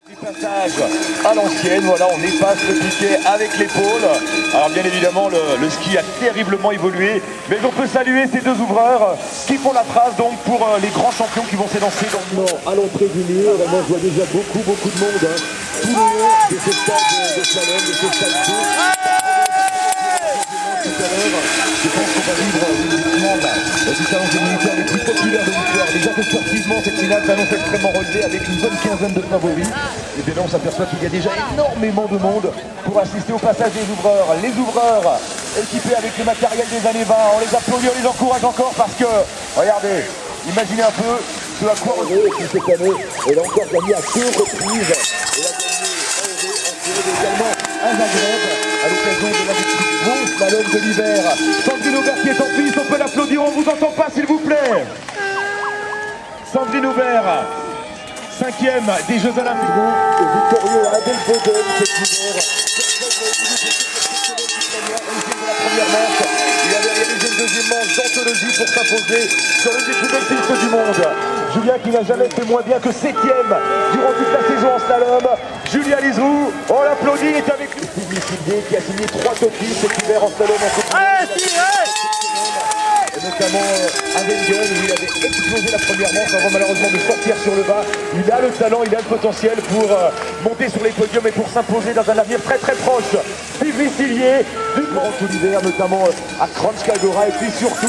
Passage à l'ancienne, voilà, on efface le piquet avec l'épaule. Alors bien évidemment le ski a terriblement évolué, mais on peut saluer ces deux ouvreurs qui font la trace donc pour les grands champions qui vont s'élancer à l'entrée du mur. Moi je vois déjà beaucoup de monde tout le long de ce stade de slalom, de ce stade tout à l'heure. Je pense qu'on va vivre uniquement du salon des militaires les plus populaires de l'histoire. Déjà que sportivement cette finale s'annonce extrêmement relevée avec une bonne quinzaine de favoris. Et bien là on s'aperçoit qu'il y a déjà énormément de monde pour assister au passage des ouvreurs. Les ouvreurs équipés avec le matériel des années 20, on les applaudit, on les encourage encore parce que, regardez, imaginez un peu ce à quoi on est cette année. Elle a encore gagné à 2 reprises. Elle a gagné également à Zagreb à l'occasion de l'un des plus beaux slaloms de l'hiver. Sandrine Aubert qui est en piste, on peut l'applaudir, on vous entend pas s'il vous plaît. Sandrine Aubert, 5e des Jeux Olympiques. Victorieux à la belle podium cet hiver. La première manche, il avait réalisé une deuxième manche d'anthologie pour s'imposer sur l'une des plus belles pistes du monde. Julien qui n'a jamais fait moins bien que 7e durant toute la saison en slalom. Julien Lizou, on l'applaudit, est avec lui. Sylvie Silvier qui a signé 3 top 10 cet hiver en slalom en Coupe du Monde. Et notamment à Wengen où il avait explosé la première manche avant malheureusement de sortir sur le bas. Il a le talent, il a le potentiel pour monter sur les podiums et pour s'imposer dans un avenir très proche. Sylvie Sillier du Grand tout l'hiver, notamment à Kranjska Gora et puis surtout à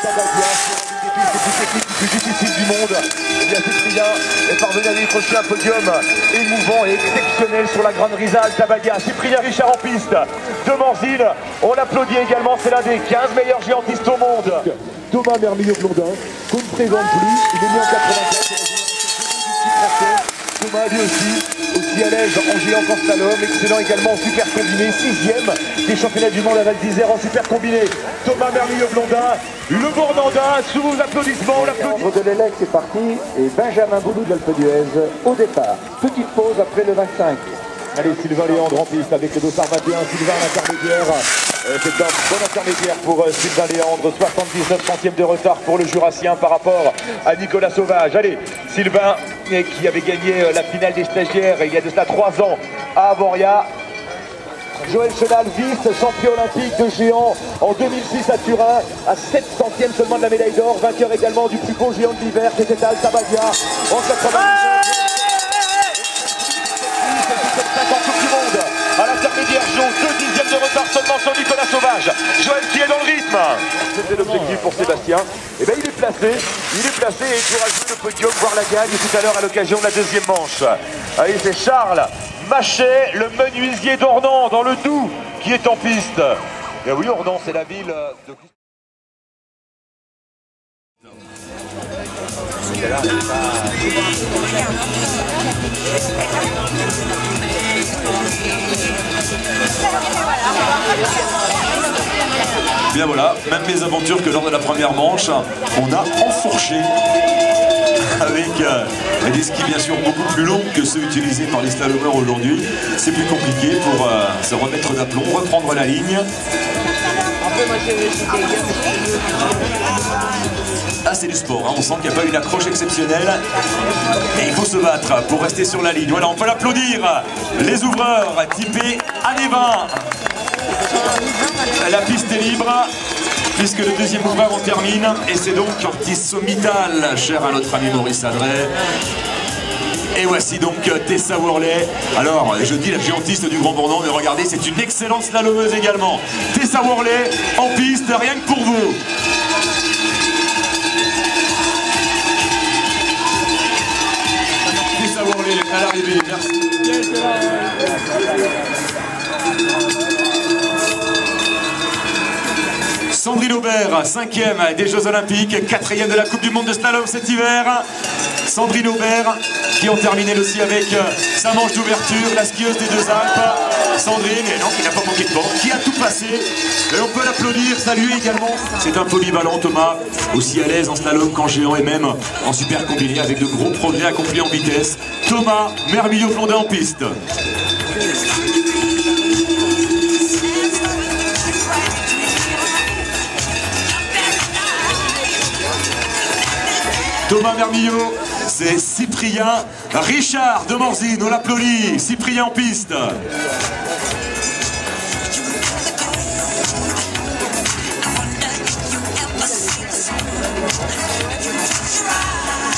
Tabadia, sur l'une des pistes les plus difficiles du monde. Et bien Cyprien est parvenu à décrocher un podium émouvant et exceptionnel sur la Grande Risa Tabadia. Cyprien Richard en piste de Morzine, on l'applaudit également, c'est l'un des 15 meilleurs géantistes au monde. Thomas Mermillot-Blondin, qu'on ne présente plus, il est né en 84. Thomas lui aussi à l'aise en géant qu'en slalom, excellent également en super combiné, 6e des championnats du monde à Val d'Isère en super combiné. Thomas Mermillot-Blondin, le Bournandin, sous vos applaudissements, on l'applaudit. De l'Élec c'est parti et Benjamin Boulou d'Alpe d'Huez au départ. Petite pause après le 25. Allez, Sylvain Léandre en piste avec le dossard 21, Sylvain à l'intermédiaire. C'est un bon intermédiaire pour Sylvain Léandre, 79 centièmes de retard pour le Jurassien par rapport à Nicolas Sauvage. Allez, Sylvain qui avait gagné la finale des stagiaires il y a de cela 3 ans à Avoria. Joël Chenal, vice-champion olympique de géant en 2006 à Turin, à 7 centièmes seulement de la médaille d'or, vainqueur également du plus beau géant de l'hiver, c'était Al Tabadia en 99. À l'intermédiaire, Jo, 2 dixièmes de retard seulement sur Nicolas Sauvage. Joël qui est dans le rythme. C'était l'objectif pour Sébastien. Et bien il est placé et il pourra jouer le podium, voir la gagne tout à l'heure à l'occasion de la deuxième manche. Allez, c'est Charles Machet, le menuisier d'Ornans dans le Doubs, qui est en piste. Et oui, Ornans, c'est la ville de... Bien voilà, même mésaventure que lors de la première manche, on a enfourché avec des skis bien sûr beaucoup plus longs que ceux utilisés par les slalomeurs aujourd'hui. C'est plus compliqué pour se remettre d'aplomb, reprendre la ligne. Ah, c'est du sport, hein. On sent qu'il n'y a pas une accroche exceptionnelle et il faut se battre pour rester sur la ligne. Voilà, on peut l'applaudir. Les ouvreurs typés années 20. La piste est libre puisque le deuxième ouvreur en termine et c'est donc Ortiz Sommital, cher à notre ami Maurice Adret. Et voici donc Tessa Worley. Alors, je dis la géantiste du Grand Bornand, mais regardez, c'est une excellente slalomeuse également. Tessa Worley en piste, rien que pour vous. Tessa Worley à l'arrivée, merci. Sandrine Aubert, 5e des Jeux Olympiques, 4e de la Coupe du Monde de slalom cet hiver. Sandrine Aubert qui ont terminé aussi avec sa manche d'ouverture, la skieuse des 2 Alpes. Sandrine, et non, qui n'a pas manqué de bord, qui a tout passé. Et on peut l'applaudir, saluer également. C'est un polyvalent Thomas, aussi à l'aise en slalom qu'en géant et même en super combiné avec de gros progrès accomplis en vitesse. Thomas Mermillot-Blondin en piste. Thomas Mermillot, C'est Cyprien Richard de Morzine, on l'applaudit. Cyprien en piste.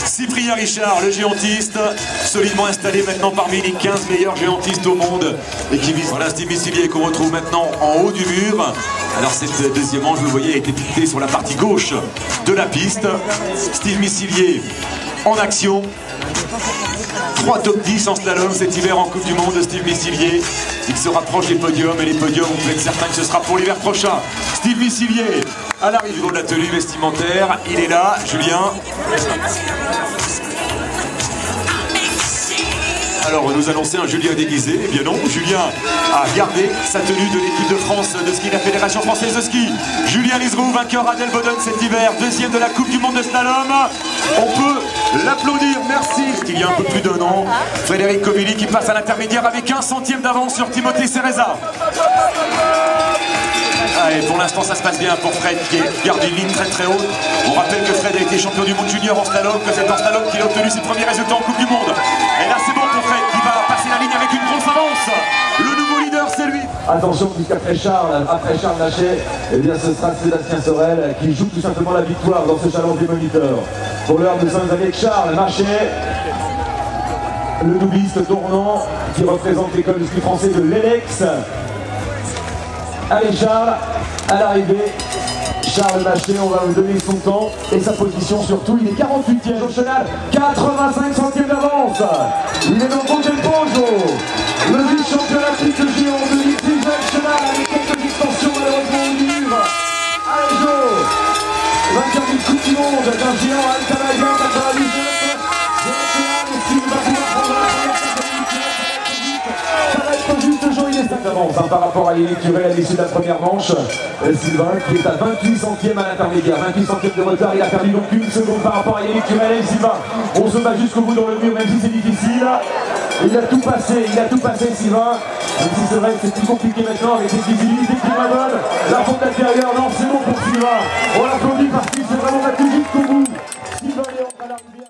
Cyprien Richard, le géantiste, solidement installé maintenant parmi les 15 meilleurs géantistes au monde et qui vise. Voilà Steve Missilier qu'on retrouve maintenant en haut du mur. Alors cette deuxième manche, vous le voyez, a été dictée sur la partie gauche de la piste. Steve Missilier en action. 3 top 10 en slalom cet hiver en Coupe du Monde de Steve Missilier. Il se rapproche des podiums et les podiums, on peut être certain que ce sera pour l'hiver prochain. Steve Missilier à l'arrivée de la tenue vestimentaire, il est là, Julien. Alors nous annoncer un Julien déguisé, eh bien non, Julien a gardé sa tenue de l'équipe de France de ski de la Fédération Française de Ski. Julien Liseroux, vainqueur à Delboden cet hiver, deuxième de la Coupe du Monde de Slalom. On peut l'applaudir, merci. Il y a un peu plus d'1 an, Frédéric Comilly qui passe à l'intermédiaire avec 1 centième d'avance sur Timothée Cereza. Et pour l'instant ça se passe bien pour Fred qui garde une ligne très très haute. On rappelle que Fred a été champion du monde junior en slalom, que c'est en slalom qu'il a obtenu ses premiers résultats en Coupe du Monde. Et là c'est bon pour Fred qui va passer la ligne avec une grosse avance. Le nouveau leader c'est lui. Attention puisqu'après Charles Lachet, eh bien ce sera Sébastien Sorel qui joue tout simplement la victoire dans ce challenge des moniteurs. Pour l'heure nous sommes avec Charles Lachet, le doubliste tournant qui représente l'école de ski français de l'Elex. Allez Charles, à l'arrivée, Charles Lachet, on va vous donner son temps et sa position surtout, il est 48e au chenal, 85 centièmes d'avance. Il est dans le deuxième pojo, le vice-champion olympique de Géant en 2019 chenal avec quelques extensions malheureusement au mur. Allez Joe, vainqueur du Coupe du Monde d'un géant à Altamagien 99, de la chenal, et s'il va pouvoir prendre la première ça va être juste Joe, il est 5 d'avance par rapport à Yannick Turel à l'issue de la première manche. Sylvain qui est à 28 centièmes à l'intermédiaire, 28 centièmes de retard, il a perdu donc 1 seconde par rapport à Yannick Turel et Sylvain. On se bat jusqu'au bout dans le mur, même si c'est difficile. Il a tout passé Sylvain. Même si c'est vrai que c'est plus compliqué maintenant avec cette visibilité qui est bonne. La faute intérieure, non c'est bon pour Sylvain. On l'applaudit parce qu'il s'est vraiment battu jusqu'au bout. Sylvain Léon à l'arrivée.